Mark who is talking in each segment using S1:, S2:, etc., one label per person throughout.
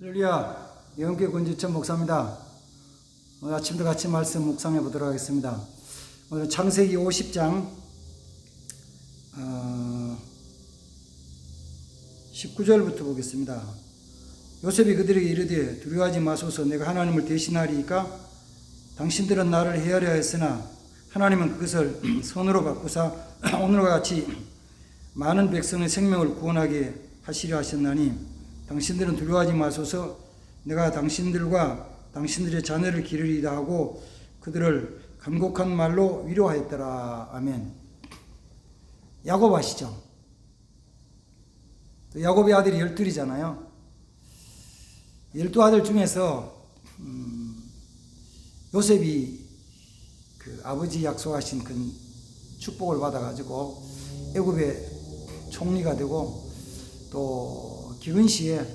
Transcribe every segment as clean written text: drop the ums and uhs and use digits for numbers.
S1: 할렐루야, 예언교회 권지천 목사입니다. 오늘 아침도 같이 말씀 묵상해 보도록 하겠습니다. 오늘 창세기 50장 19절부터 보겠습니다. 요셉이 그들에게 이르되 두려워하지 마소서, 내가 하나님을 대신하리이까 당신들은 나를 헤아려 했으나 하나님은 그것을 선으로 바꾸사 오늘과 같이 많은 백성의 생명을 구원하게 하시려 하셨나니 당신들은 두려워하지 마소서, 내가 당신들과 당신들의 자녀를 기르리다 하고 그들을 간곡한 말로 위로하였더라. 아멘. 야곱 아시죠? 야곱의 아들이 12이잖아요. 12아들 중에서 요셉이 그 아버지 약속하신 그 축복을 받아가지고 애굽의 총리가 되고 또 기근 시에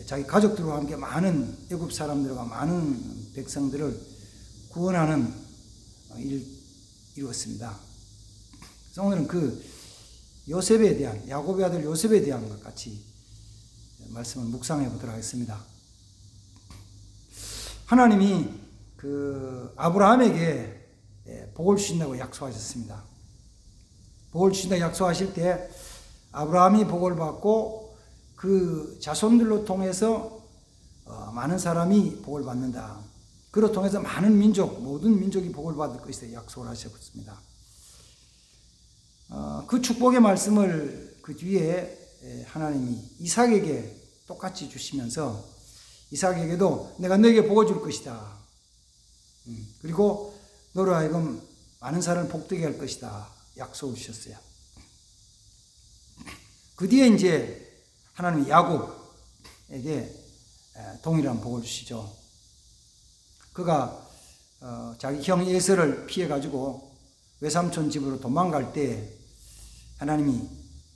S1: 자기 가족들과 함께 많은 애굽 사람들과 많은 백성들을 구원하는 일을 이루었습니다. 그래서 오늘은 그 요셉에 대한, 야곱의 아들 요셉에 대한 것 같이 말씀을 묵상해 보도록 하겠습니다. 하나님이 그 아브라함에게 복을 주신다고 약속하셨습니다. 복을 주신다고 약속하실 때 아브라함이 복을 받고 그 자손들로 통해서 많은 사람이 복을 받는다. 그로 통해서 많은 민족, 모든 민족이 복을 받을 것이다 약속을 하셨습니다. 그 축복의 말씀을 그 뒤에 하나님이 이삭에게 똑같이 주시면서 이삭에게도 내가 너에게 복을 줄 것이다. 그리고 너로 하여금 많은 사람을 복되게 할 것이다 약속을 주셨어요. 그 뒤에 이제 하나님이 야곱에게 동일한 복을 주시죠. 그가 자기 형 에서를 피해가지고 외삼촌 집으로 도망갈 때 하나님이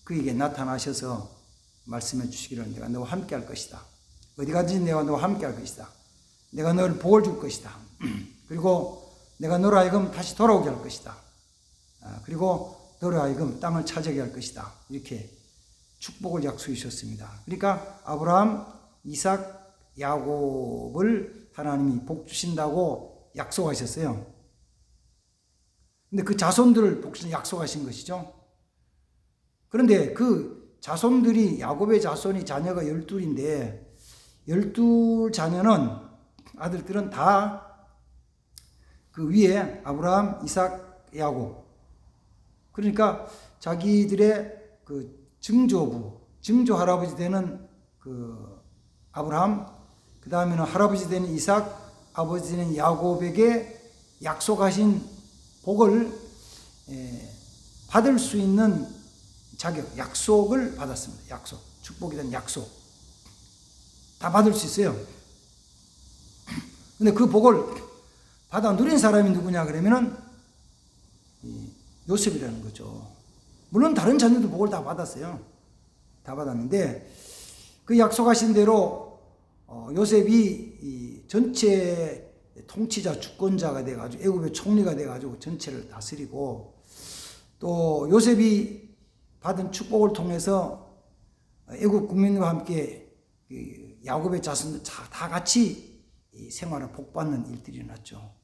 S1: 그에게 나타나셔서 말씀해 주시기를 내가 너와 함께 할 것이다. 어디 가든지 내가 너와 함께 할 것이다. 내가 너를 복을 줄 것이다. 그리고 내가 너로 하여금 다시 돌아오게 할 것이다. 그리고 너로 하여금 땅을 차지하게 할 것이다. 이렇게 축복을 약속해 주셨습니다. 그러니까 아브라함, 이삭, 야곱을 하나님이 복 주신다고 약속하셨어요. 근데 그 자손들을 복 주신 약속하신 것이죠. 그런데 그 자손들이, 야곱의 자손이 자녀가 12인데 12 자녀는, 아들들은 다 그 위에 아브라함, 이삭, 야곱, 그러니까 자기들의 그 증조부, 증조 할아버지 되는 그 아브라함, 그 다음에는 할아버지 되는 이삭, 아버지 되는 야곱에게 약속하신 복을 받을 수 있는 자격, 약속을 받았습니다. 약속, 축복에 대한 약속 다 받을 수 있어요. 근데 그 복을 받아 누린 사람이 누구냐 그러면은 요셉이라는 거죠. 물론 다른 자녀도 복을 다 받았어요. 다 받았는데 그 약속하신 대로 요셉이 전체 통치자, 주권자가 돼가지고 애굽의 총리가 돼가지고 전체를 다스리고, 또 요셉이 받은 축복을 통해서 애굽 국민과 함께 야곱의 자손들 다 같이 생활을 복받는 일들이 일어났죠.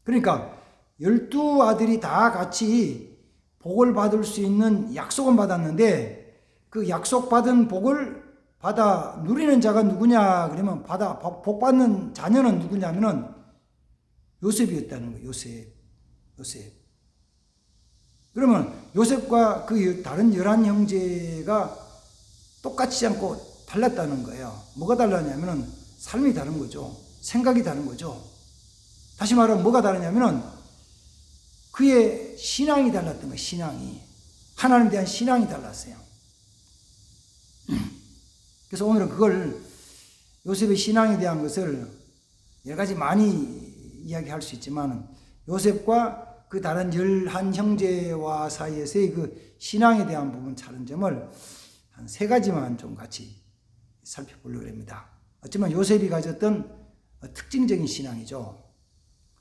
S1: 그러니까 12아들이 다 같이 복을 받을 수 있는 약속은 받았는데 그 약속받은 복을 받아 누리는 자가 누구냐 그러면 복 받는 자녀는 누구냐면은 요셉이었다는 거예요. 요셉. 그러면 요셉과 그 다른 11형제가 똑같지 않고 달랐다는 거예요. 뭐가 달랐냐면은 삶이 다른 거죠. 생각이 다른 거죠. 다시 말하면 뭐가 다르냐면은 그의 신앙이 달랐던 거예요. 신앙이. 하나님에 대한 신앙이 달랐어요. 그래서 오늘은 그걸, 요셉의 신앙에 대한 것을 여러 가지 많이 이야기할 수 있지만 요셉과 그 다른 11형제와 사이에서의 그 신앙에 대한 부분 다른 점을 한 3가지만 좀 같이 살펴보려고 합니다. 어쩌면 요셉이 가졌던 특징적인 신앙이죠.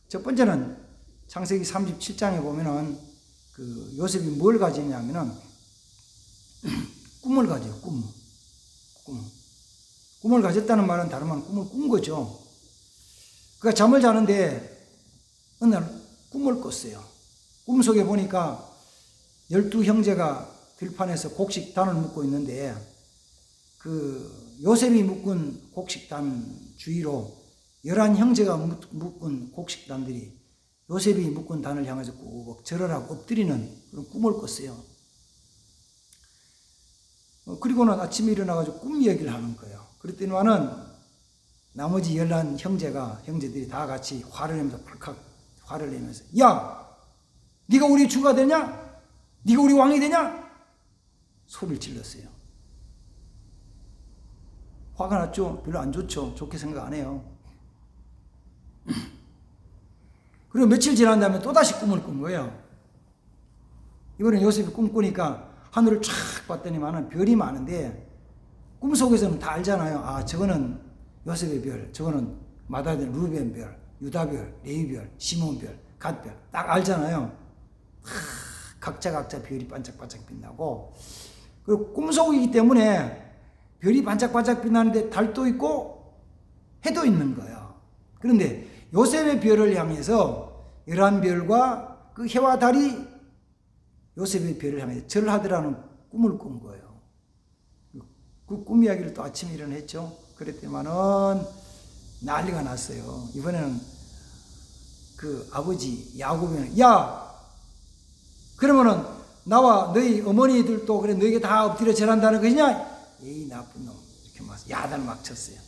S1: 첫 번째는 창세기 37장에 보면은 그 요셉이 뭘 가지냐면은 꿈을 가져요. 꿈. 꿈을 가졌다는 말은 다른 말은 꿈을 꾼 거죠. 그가 잠을 자는데 어느 날 꿈을 꿨어요. 꿈속에 보니까 12형제가 들판에서 곡식단을 묶고 있는데 그 요셉이 묶은 곡식단 주위로 11형제가 묶은 곡식단들이 요셉이 묶은 단을 향해서 꾹 절하라고 엎드리는 그런 꿈을 꿨어요. 그리고는 아침에 일어나가지고 꿈 얘기를 하는 거예요. 그랬더니만은 나머지 11형제들이 다 같이 화를 내면서 발칵 화를 내면서 야! 네가 우리 주가 되냐? 네가 우리 왕이 되냐? 소리를 질렀어요. 화가 났죠? 별로 안 좋죠? 좋게 생각 안 해요. 그리고 며칠 지난 다음에 또다시 꿈을 꾼 거예요. 이번엔 요셉이 꿈 꾸니까 하늘을 쫙 봤더니만은 별이 많은데 꿈속에서는 다 알잖아요. 아, 저거는 요셉의 별, 저거는 마다된 루벤 별, 유다 별, 레위 별, 시몬 별, 갓 별, 딱 알잖아요. 각자 별이 반짝반짝 빛나고, 그리고 꿈속이기 때문에 별이 반짝반짝 빛나는데 달도 있고 해도 있는 거예요. 그런데 요셉의 별을 향해서 11별과 그 해와 달이 요셉의 별을 향해서 절하더라는 꿈을 꾼 거예요. 그 꿈 이야기를 또 아침에 일어났죠. 그랬더니만은 난리가 났어요. 이번에는 그 아버지 야곱이 야, 그러면은 나와 너희 어머니들도 그래 너희가 다 엎드려 절한다는 것이냐? 에이 나쁜 놈, 이렇게 막 야단을 막 쳤어요.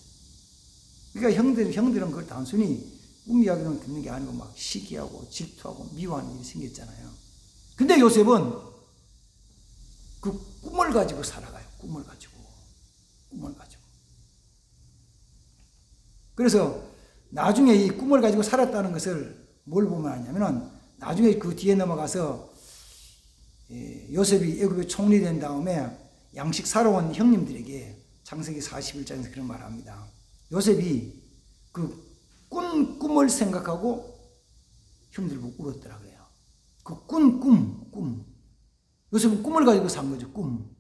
S1: 그러니까 형들은 그걸 단순히 꿈 이야기로는 듣는 게 아니고 막 시기하고 질투하고 미워하는 일이 생겼잖아요. 근데 요셉은 그 꿈을 가지고 살아가요. 꿈을 가지고. 그래서 나중에 이 꿈을 가지고 살았다는 것을 뭘 보면 하냐면은 나중에 그 뒤에 넘어가서 요셉이 애굽의 총리 된 다음에 양식 사러 온 형님들에게 창세기 41장에서 그런 말을 합니다. 요셉이 그 꾼 꿈을 생각하고 형들을 보고 울었더라 그래요. 그 꾼 꿈. 요셉은 꿈을 가지고 산 거죠. 꿈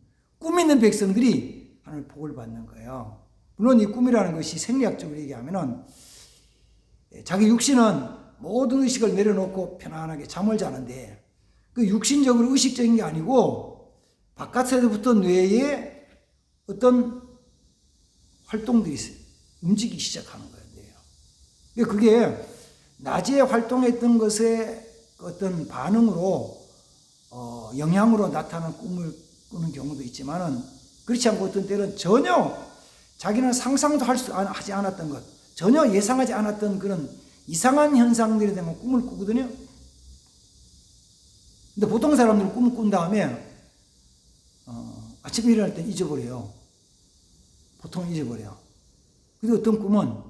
S1: 있는 백성들이 하나님의 복을 받는 거예요. 물론 이 꿈이라는 것이 생리학적으로 얘기하면은 자기 육신은 모든 의식을 내려놓고 편안하게 잠을 자는데 그 육신적으로 의식적인 게 아니고 바깥에서부터 뇌에 어떤 활동들이 있어요. 움직이기 시작하는 거예요. 그게 낮에 활동했던 것의 어떤 반응으로 영향으로 나타나는 꿈을 꾸는 경우도 있지만은 그렇지 않고 어떤 때는 전혀 자기는 상상도 하지 않았던 것, 전혀 예상하지 않았던 그런 이상한 현상들에 대한 꿈을 꾸거든요. 근데 보통 사람들은 꿈을 꾼 다음에 아침에 일어날 때 잊어버려요. 보통 잊어버려요. 근데 어떤 꿈은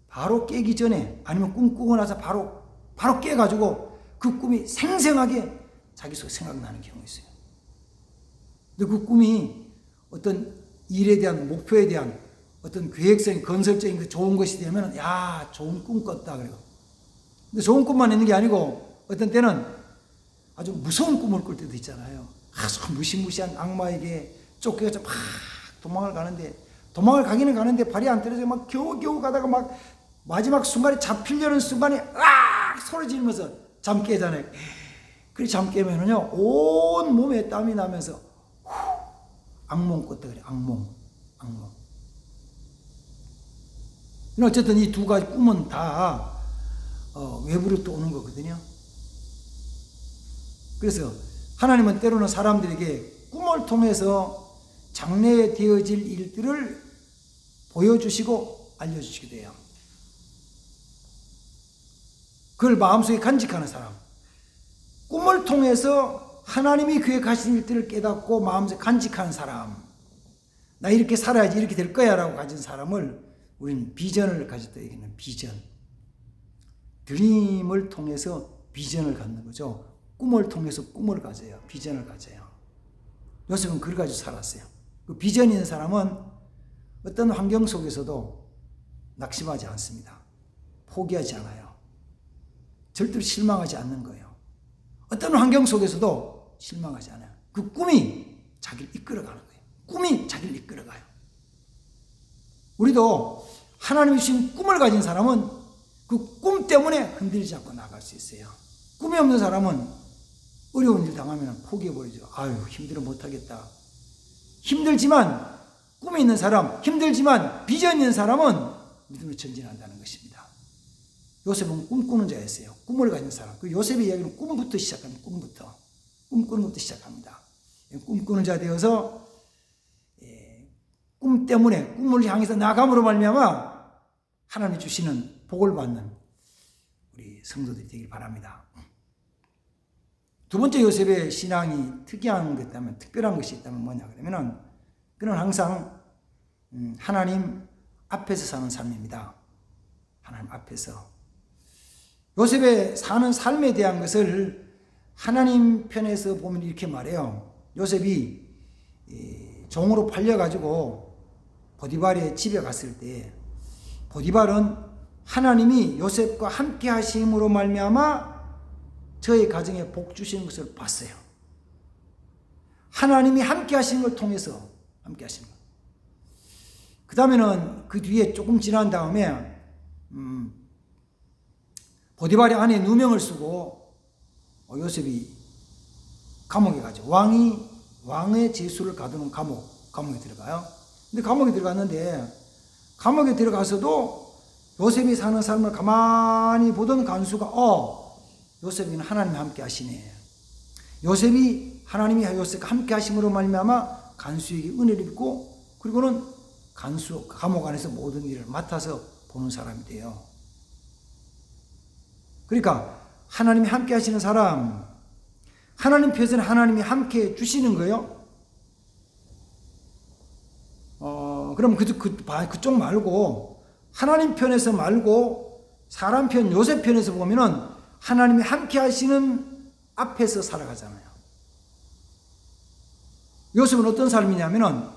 S1: 바로 깨기 전에 아니면 꿈 꾸고 나서 바로 깨가지고 그 꿈이 생생하게 자기 속에 생각나는 경우가 있어요. 근데 그 꿈이 어떤 일에 대한 목표에 대한 어떤 계획성이 건설적인 좋은 것이 되면 야 좋은 꿈 꿨다 그래요. 근데 좋은 꿈만 있는 게 아니고 어떤 때는 아주 무서운 꿈을 꿀 때도 있잖아요. 아주 무시무시한 악마에게 쫓겨서 막 도망을 가기는 가는데 발이 안 떨어져 막 겨우 가다가 막 마지막 순간에 잡히려는 순간에 으악 소리 지르면서 잠 깨잖아요. 그래 잠 깨면은요 온 몸에 땀이 나면서 악몽 꿨다 그래. 악몽. 어쨌든 이 두 가지 꿈은 다 외부로 또 오는 거거든요. 그래서 하나님은 때로는 사람들에게 꿈을 통해서 장래에 되어질 일들을 보여주시고 알려주시기도 해요. 그걸 마음속에 간직하는 사람, 꿈을 통해서 하나님이 계획하신 일들을 깨닫고 마음속에 간직하는 사람, 나 이렇게 살아야지 이렇게 될 거야 라고 가진 사람을 우리는 비전을 가졌다 얘기하는 비전, 드림을 통해서 비전을 갖는 거죠. 꿈을 통해서 꿈을 가져요. 비전을 가져요. 요셉은 그걸 가지고 살았어요. 그 비전 있는 사람은 어떤 환경 속에서도 낙심하지 않습니다. 포기하지 않아요. 절대로 실망하지 않는 거예요. 어떤 환경 속에서도 실망하지 않아요. 그 꿈이 자기를 이끌어가는 거예요. 꿈이 자기를 이끌어가요. 우리도 하나님이 주신 꿈을 가진 사람은 그 꿈 때문에 흔들리지 않고 나갈 수 있어요. 꿈이 없는 사람은 어려운 일 당하면 포기해버리죠. 아유, 힘들어 못하겠다. 힘들지만 꿈이 있는 사람, 힘들지만 비전 있는 사람은 믿음으로 전진한다는 것입니다. 요셉은 꿈꾸는 자였어요. 꿈을 가진 사람. 그 요셉의 이야기는 꿈부터 시작합니다. 꿈꾸는 것부터 시작합니다. 꿈꾸는 자 되어서 꿈 때문에 꿈을 향해서 나감으로 말미암아 하나님이 주시는 복을 받는 우리 성도들이 되길 바랍니다. 두 번째 요셉의 신앙이 특이한 것 있다면, 특별한 것이 있다면 뭐냐 그러면은 그는 항상 하나님 앞에서 사는 삶입니다. 하나님 앞에서. 요셉의 사는 삶에 대한 것을 하나님 편에서 보면 이렇게 말해요. 요셉이 종으로 팔려가지고 보디발의 집에 갔을 때 보디발은 하나님이 요셉과 함께 하심으로 말미암아 저의 가정에 복 주시는 것을 봤어요. 하나님이 함께 하시는 걸 통해서 함께 하시는 것. 그 다음에는 그 뒤에 조금 지난 다음에 보디발의 아내 누명을 쓰고 요셉이 감옥에 가죠. 왕의 제수를 가두는 감옥에 들어가요. 근데 감옥에 들어갔는데 감옥에 들어가서도 요셉이 사는 삶을 가만히 보던 간수가 요셉이는 하나님이 함께 하시네. 요셉이 하나님이 요셉과 함께 하심으로 말미암아 간수에게 은혜를 입고 그리고는 간수 감옥 안에서 모든 일을 맡아서 보는 사람이 돼요. 그러니까 하나님이 함께 하시는 사람, 하나님 편에서는 하나님이 함께 주시는 거예요. 그럼 그쪽 말고 하나님 편에서 말고 사람 편 요셉 편에서 보면은 하나님이 함께 하시는 앞에서 살아가잖아요. 요셉은 어떤 삶이냐면은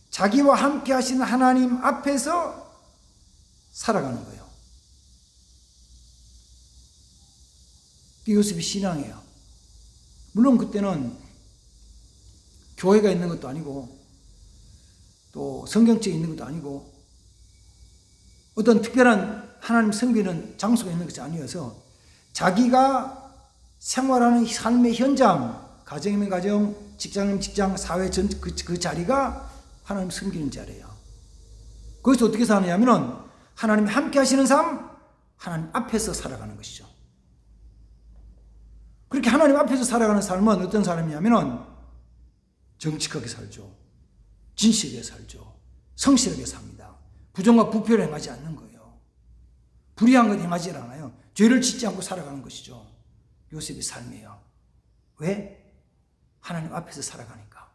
S1: 자기와 함께 하시는 하나님 앞에서 살아가는 거예요. 그게 요셉의 신앙이에요. 물론 그때는 교회가 있는 것도 아니고 또 성경책이 있는 것도 아니고 어떤 특별한 하나님 섬기는 장소가 있는 것이 아니어서 자기가 생활하는 삶의 현장, 가정이면 가정, 직장이면 직장, 사회 전 그 자리가 하나님 섬기는 자리예요. 거기서 어떻게 사느냐면은 하나님이 함께 하시는 삶, 하나님 앞에서 살아가는 것이죠. 그렇게 하나님 앞에서 살아가는 삶은 어떤 삶이냐면은 정직하게 살죠. 진실하게 살죠. 성실하게 삽니다. 부정과 부패를 행하지 않는 거예요. 불의한 것 행하지 않아요. 죄를 짓지 않고 살아가는 것이죠. 요셉의 삶이에요. 왜? 하나님 앞에서 살아가니까.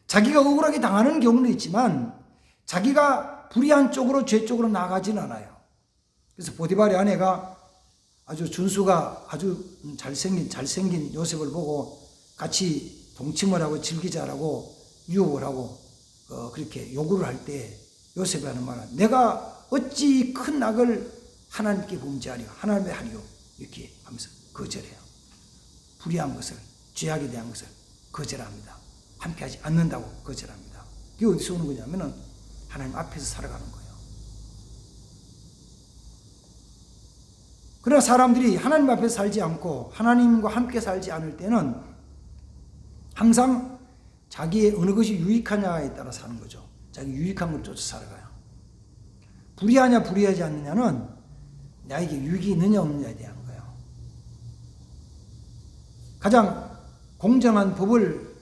S1: 자기가 억울하게 당하는 경우는 있지만 자기가 불의한 쪽으로 죄 쪽으로 나가지는 않아요. 그래서 보디발의 아내가 아주 준수가 아주 잘생긴 요셉을 보고 같이 동침을 하고 즐기자라고 유혹을 하고 그렇게 요구를 할 때 요셉이 하는 말은 내가 어찌 큰 악을 하나님께 범죄하리요 하나님의 하리요 이렇게 하면서 거절해요. 불의한 것을 죄악에 대한 것을 거절합니다. 함께하지 않는다고 거절합니다. 그게 어디서 오는 거냐면은 하나님 앞에서 살아가는 거예요. 그러나 사람들이 하나님 앞에서 살지 않고 하나님과 함께 살지 않을 때는 항상 자기의 어느 것이 유익하냐에 따라 사는 거죠. 자기 유익한 걸 쫓아 살아가요. 불의하냐 불의하지 않느냐는 나에게 유익이 있느냐 없느냐에 대한 거예요. 가장 공정한 법을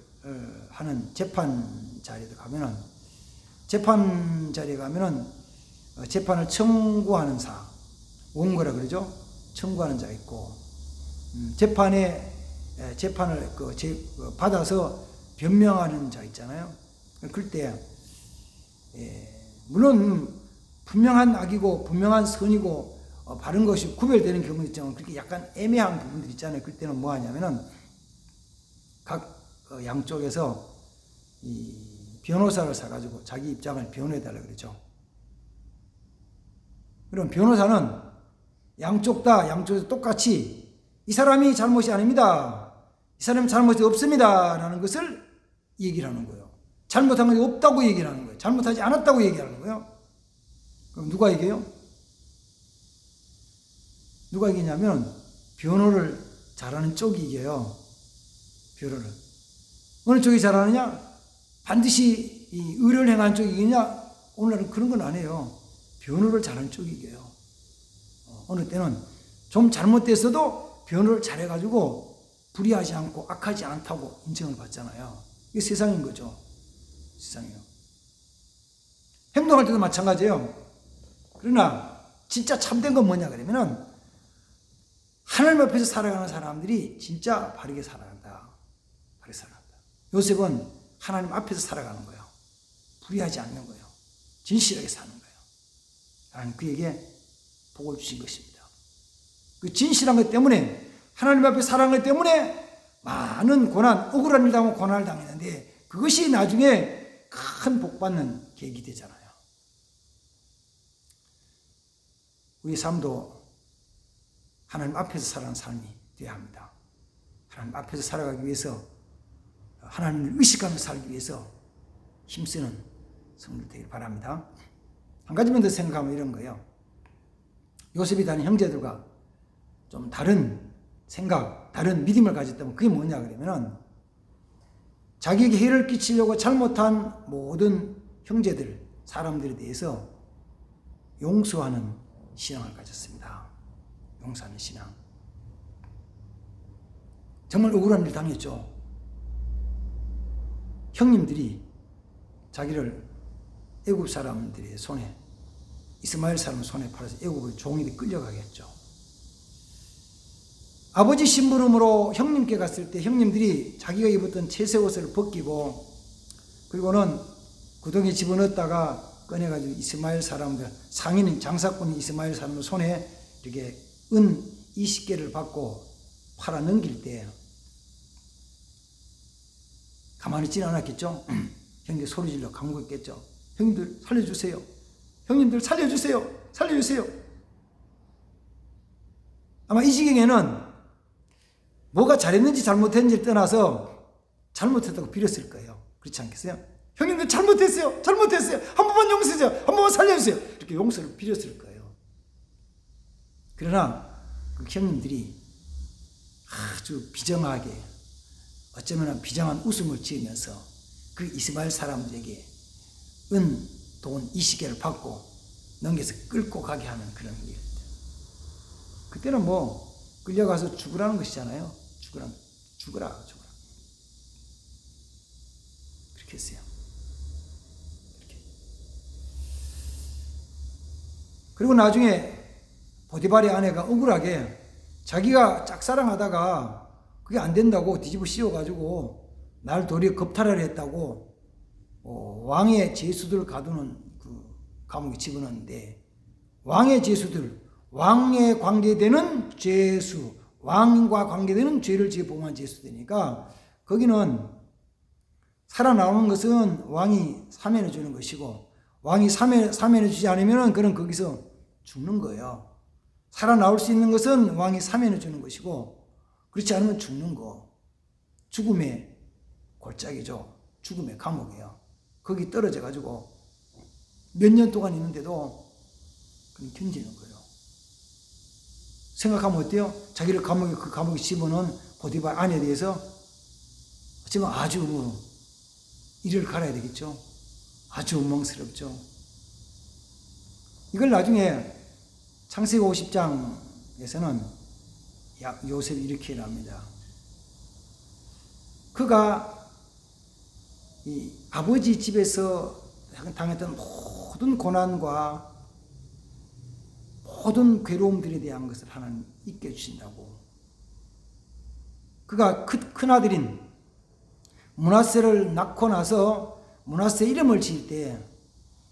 S1: 하는 재판 자리에 가면은 재판을 청구하는 사, 원고라 그러죠. 청구하는 자 있고 재판을 받아서 변명하는 자 있잖아요. 그럴 때 물론 분명한 악이고 분명한 선이고 바른 것이 구별되는 경우 있지만 그렇게 약간 애매한 부분들 있잖아요. 그럴 때는 뭐 하냐면은 각 양쪽에서 이 변호사를 사가지고 자기 입장을 변호해달라고 그러죠. 그럼 변호사는 양쪽에서 똑같이 이 사람이 잘못이 아닙니다. 이 사람이 잘못이 없습니다. 라는 것을 얘기를 하는 거예요. 잘못한 것이 없다고 얘기하는 거예요. 잘못하지 않았다고 얘기하는 거예요. 그럼 누가 얘기해요? 누가 이기냐면 변호를 잘하는 쪽이 이겨요. 변호를. 어느 쪽이 잘하느냐? 반드시 이 의를 행하는 쪽이 이기냐? 오늘날은 그런 건 아니에요. 변호를 잘하는 쪽이 이겨요. 어느 때는 좀 잘못됐어도 변호를 잘해가지고 불의하지 않고 악하지 않다고 인정을 받잖아요. 이게 세상인 거죠. 세상이요. 행동할 때도 마찬가지예요. 그러나 진짜 참된 건 뭐냐 그러면은 하나님 앞에서 살아가는 사람들이 진짜 바르게 살아간다. 바르게 살아간다. 요셉은 하나님 앞에서 살아가는 거예요. 불의하지 않는 거예요. 진실하게 사는 거예요. 하나님 그에게 복을 주신 것입니다. 그 진실한 것 때문에 하나님 앞에 살아간 것 때문에 많은 고난, 억울한 일 당하고 고난을 당했는데 그것이 나중에 큰 복 받는 계기가 되잖아요. 우리 삶도 하나님 앞에서 살아가는 삶이 되어야 합니다. 하나님 앞에서 살아가기 위해서 하나님을 의식하면서 살기 위해서 힘쓰는 성도들 되길 바랍니다. 한 가지만 더 생각하면 이런 거예요. 요셉이 다른 형제들과 좀 다른 생각, 다른 믿음을 가졌다면 그게 뭐냐 그러면은 자기에게 해를 끼치려고 잘못한 모든 형제들, 사람들에 대해서 용서하는 신앙을 가졌습니다. 용서하는 신앙. 정말 억울한 일 당했죠. 형님들이 자기를 애굽 사람들의 손에, 이스마엘 사람 손에 팔아서 애굽의 종이 끌려가게 했죠. 아버지 심부름으로 형님께 갔을 때 형님들이 자기가 입었던 채색 옷을 벗기고 그리고는 구덩이에 집어넣었다가 꺼내가지고 이스마엘 사람들, 상인인 장사꾼인 이스마엘 사람들 손에 이렇게 은 20개를 받고 팔아 넘길 때 가만히 있지는 않았겠죠. 형님들 소리질러 간구했겠죠. 형님들 살려주세요. 형님들 살려주세요. 살려주세요. 아마 이 지경에는 뭐가 잘했는지 잘못했는지를 떠나서 잘못했다고 빌었을 거예요. 그렇지 않겠어요? 형님들 잘못했어요. 잘못했어요. 한 번만 용서해주세요. 한 번만 살려주세요. 이렇게 용서를 빌었을 거예요. 그러나 그 형님들이 아주 비정하게 어쩌면 비정한 웃음을 지으면서 그 이스마엘 사람들에게 돈 20개를 받고 넘겨서 끌고 가게 하는 그런 일. 그때는 뭐 끌려가서 죽으라는 것이잖아요. 죽어라. 그렇게 했어요. 그렇게. 그리고 나중에 보디발의 아내가 억울하게 자기가 짝사랑하다가 그게 안 된다고 뒤집어 씌워가지고 날 도리어 겁탈하려 했다고 왕의 제수들을 가두는 그 감옥에 집어넣는데 왕의 제수들, 왕에 관계되는 죄수, 왕과 관계되는 죄를 지어 범한 제수되니까 거기는 살아나오는 것은 왕이 사면해 주는 것이고 왕이 사면해 주지 않으면 그는 거기서 죽는 거예요. 살아나올 수 있는 것은 왕이 사면해 주는 것이고 그렇지 않으면 죽는 거. 죽음의 골짜기죠. 죽음의 감옥이에요. 거기 떨어져 가지고 몇 년 동안 있는데도 그냥 견디는 거예요. 생각하면 어때요? 자기를 그 감옥에 집어넣은 보디발 아내에 대해서 어쩌면 아주 이를 갈아야 되겠죠. 아주 원망스럽죠. 이걸 나중에 창세기 50장에서는 요셉이 이렇게 합니다. 그가 이 아버지 집에서 당했던 모든 고난과 모든 괴로움들에 대한 것을 하나님 잊게 해주신다고. 그가 큰아들인 므낫세를 낳고 나서 므낫세 이름을 지을 때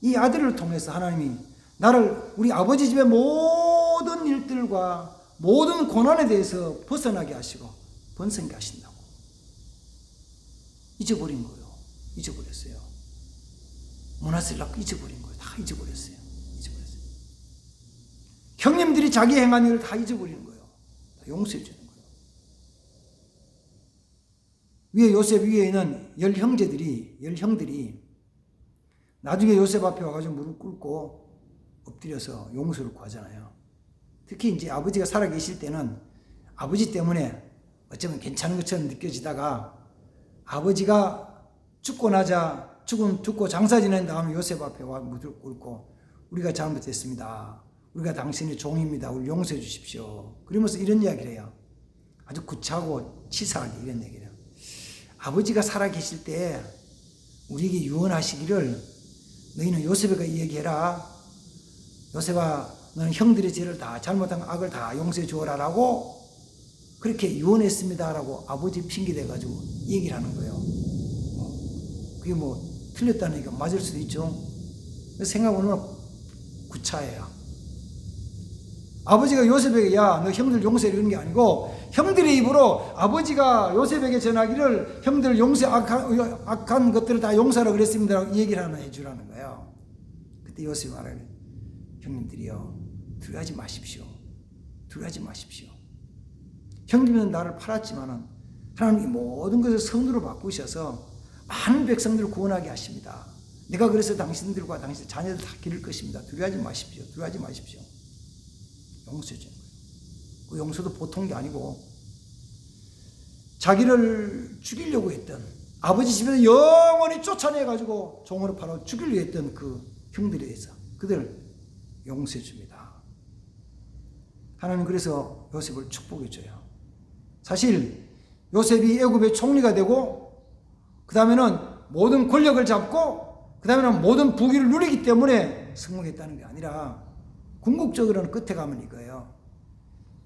S1: 이 아들을 통해서 하나님이 나를 우리 아버지 집의 모든 일들과 모든 고난에 대해서 벗어나게 하시고 번성게 하신다고. 잊어버린 거예요. 잊어버렸어요. 므낫세를 낳고 잊어버린 거예요. 다 잊어버렸어요. 형님들이 자기 행한 일을 다 잊어버리는 거예요. 다 용서해 주는 거예요. 위에 요셉 위에 있는 열 형들이 나중에 요셉 앞에 와가지고 무릎 꿇고 엎드려서 용서를 구하잖아요. 특히 이제 아버지가 살아계실 때는 아버지 때문에 어쩌면 괜찮은 것처럼 느껴지다가 아버지가 죽고 장사 지낸 다음에 요셉 앞에 와 무릎 꿇고 우리가 잘못했습니다. 우리가 당신의 종입니다. 우리 용서해 주십시오. 그러면서 이런 이야기를 해요. 아주 구차하고 치사하게 이런 얘기를 해요. 아버지가 살아계실 때 우리에게 유언하시기를 너희는 요셉에게 얘기해라. 요셉아, 너는 형들의 죄를 다 잘못한 악을 다 용서해 주어라라고 그렇게 유언했습니다라고 아버지 핑계대가지고 얘기를 하는 거예요. 그게 뭐 틀렸다는 얘기가 맞을 수도 있죠. 생각해보면 구차해요. 아버지가 요셉에게 야, 너 형들 용서해 이런 게 아니고 형들의 입으로 아버지가 요셉에게 전하기를 형들 악한 것들을 다 용서하라 그랬습니다. 얘기를 하나 해주라는 거예요. 그때 요셉이 말하길 형님들이요, 두려워하지 마십시오. 두려워하지 마십시오. 형님은 나를 팔았지만은 하나님이 모든 것을 선으로 바꾸셔서 많은 백성들을 구원하게 하십니다. 내가 그래서 당신들과 당신 자녀들 다 기를 것입니다. 두려워하지 마십시오. 두려워하지 마십시오. 용서해 주는 거예요. 그 용서도 보통 게 아니고 자기를 죽이려고 했던 아버지 집에서 영원히 쫓아내가지고 종으로 팔아 죽이려고 했던 그 형들에 대해서 그들을 용서해 줍니다. 하나님 그래서 요셉을 축복해 줘요. 사실 요셉이 애굽의 총리가 되고 그 다음에는 모든 권력을 잡고 그 다음에는 모든 부귀를 누리기 때문에 성공했다는 게 아니라 궁극적으로는 끝에 가면 이거예요.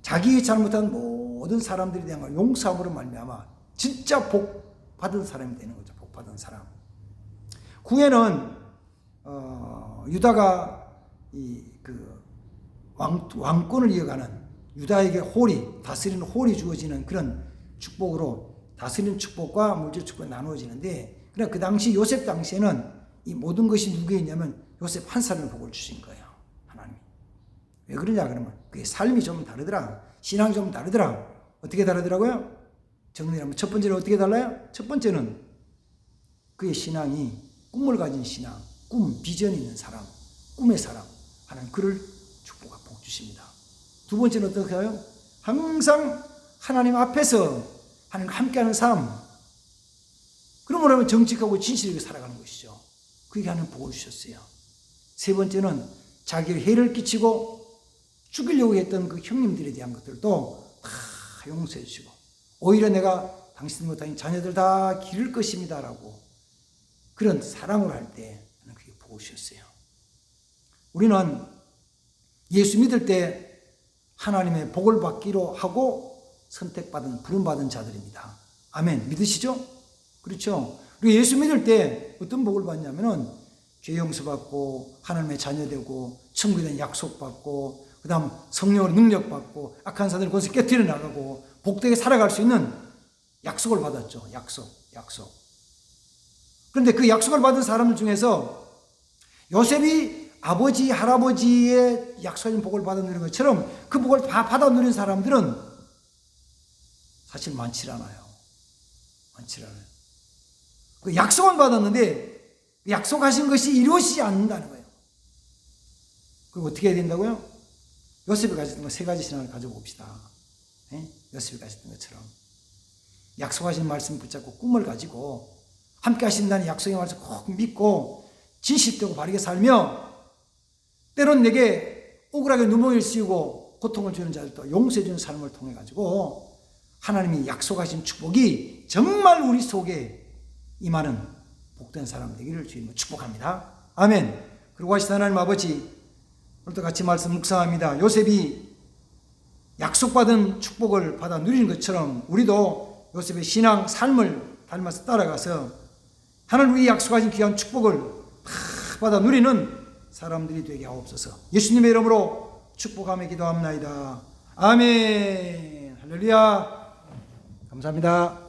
S1: 자기의 잘못한 모든 사람들에 대한 걸 용서함으로 말미암아 진짜 복 받은 사람이 되는 거죠. 복 받은 사람. 후에는 유다가 왕권을 이어가는 유다에게 다스리는 홀이 주어지는 그런 축복으로 다스리는 축복과 물질 축복이 나누어지는데 그러나 그 당시 요셉 당시에는 이 모든 것이 누구에 있냐면 요셉 한 사람의 복을 주신 거예요. 하나님이. 왜 그러냐 그러면 그의 삶이 좀 다르더라. 신앙이 좀 다르더라. 어떻게 다르더라고요? 정리하면 첫 번째는 어떻게 달라요? 첫 번째는 그의 신앙이 꿈을 가진 신앙, 비전이 있는 사람, 꿈의 사람. 하나님 그를 축복과 복 주십니다. 두 번째는 어떻게 해요? 항상 하나님 앞에서 하나님과 함께하는 삶. 그러면 정직하고 진실하게 살아가는 것이죠. 그게 하나님 복을 주셨어요. 세 번째는 자기를 해를 끼치고 죽이려고 했던 그 형님들에 대한 것들도 다 용서해 주시고 오히려 내가 당신 못하는 자녀들 다 기를 것입니다라고 그런 사랑으로 할 때 그게 복을 주셨어요. 우리는 예수 믿을 때 하나님의 복을 받기로 하고 선택받은 부름받은 자들입니다. 아멘. 믿으시죠? 그렇죠? 우리 예수 믿을 때 어떤 복을 받냐면은 죄 용서받고 하나님의 자녀되고 천국에 대한 약속받고 그 다음 성령으로 능력받고 악한 사람을 거기서 깨뜨려 나가고 복되게 살아갈 수 있는 약속을 받았죠. 약속. 그런데 그 약속을 받은 사람들 중에서 요셉이 아버지, 할아버지의 약속인 복을 받아 누린 것처럼 그 복을 다 받아 누린 사람들은 사실 많지 않아요. 그 약속은 받았는데 약속하신 것이 이루어지지 않는다는 거예요. 그럼 어떻게 해야 된다고요? 요셉이 가졌던 거 세 가지 신앙을 가지고 봅시다. 요셉이 가졌던 것처럼 약속하신 말씀 붙잡고 꿈을 가지고 함께 하신다는 약속의 말씀 꼭 믿고 진실되고 바르게 살며 때론 내게 억울하게 누명을 씌우고 고통을 주는 자들도 용서해 주는 삶을 통해 가지고 하나님이 약속하신 축복이 정말 우리 속에 임하는 복된 사람 되기를 주님으로 축복합니다. 아멘. 그리고 하시다 하나님 아버지 오늘도 같이 말씀 묵상합니다. 요셉이 약속받은 축복을 받아 누리는 것처럼 우리도 요셉의 신앙 삶을 닮아서 따라가서 하나님이 약속하신 귀한 축복을 받아 누리는 사람들이 되게 하옵소서. 예수님의 이름으로 축복하며 기도합나이다. 아멘. 할렐루야. 감사합니다.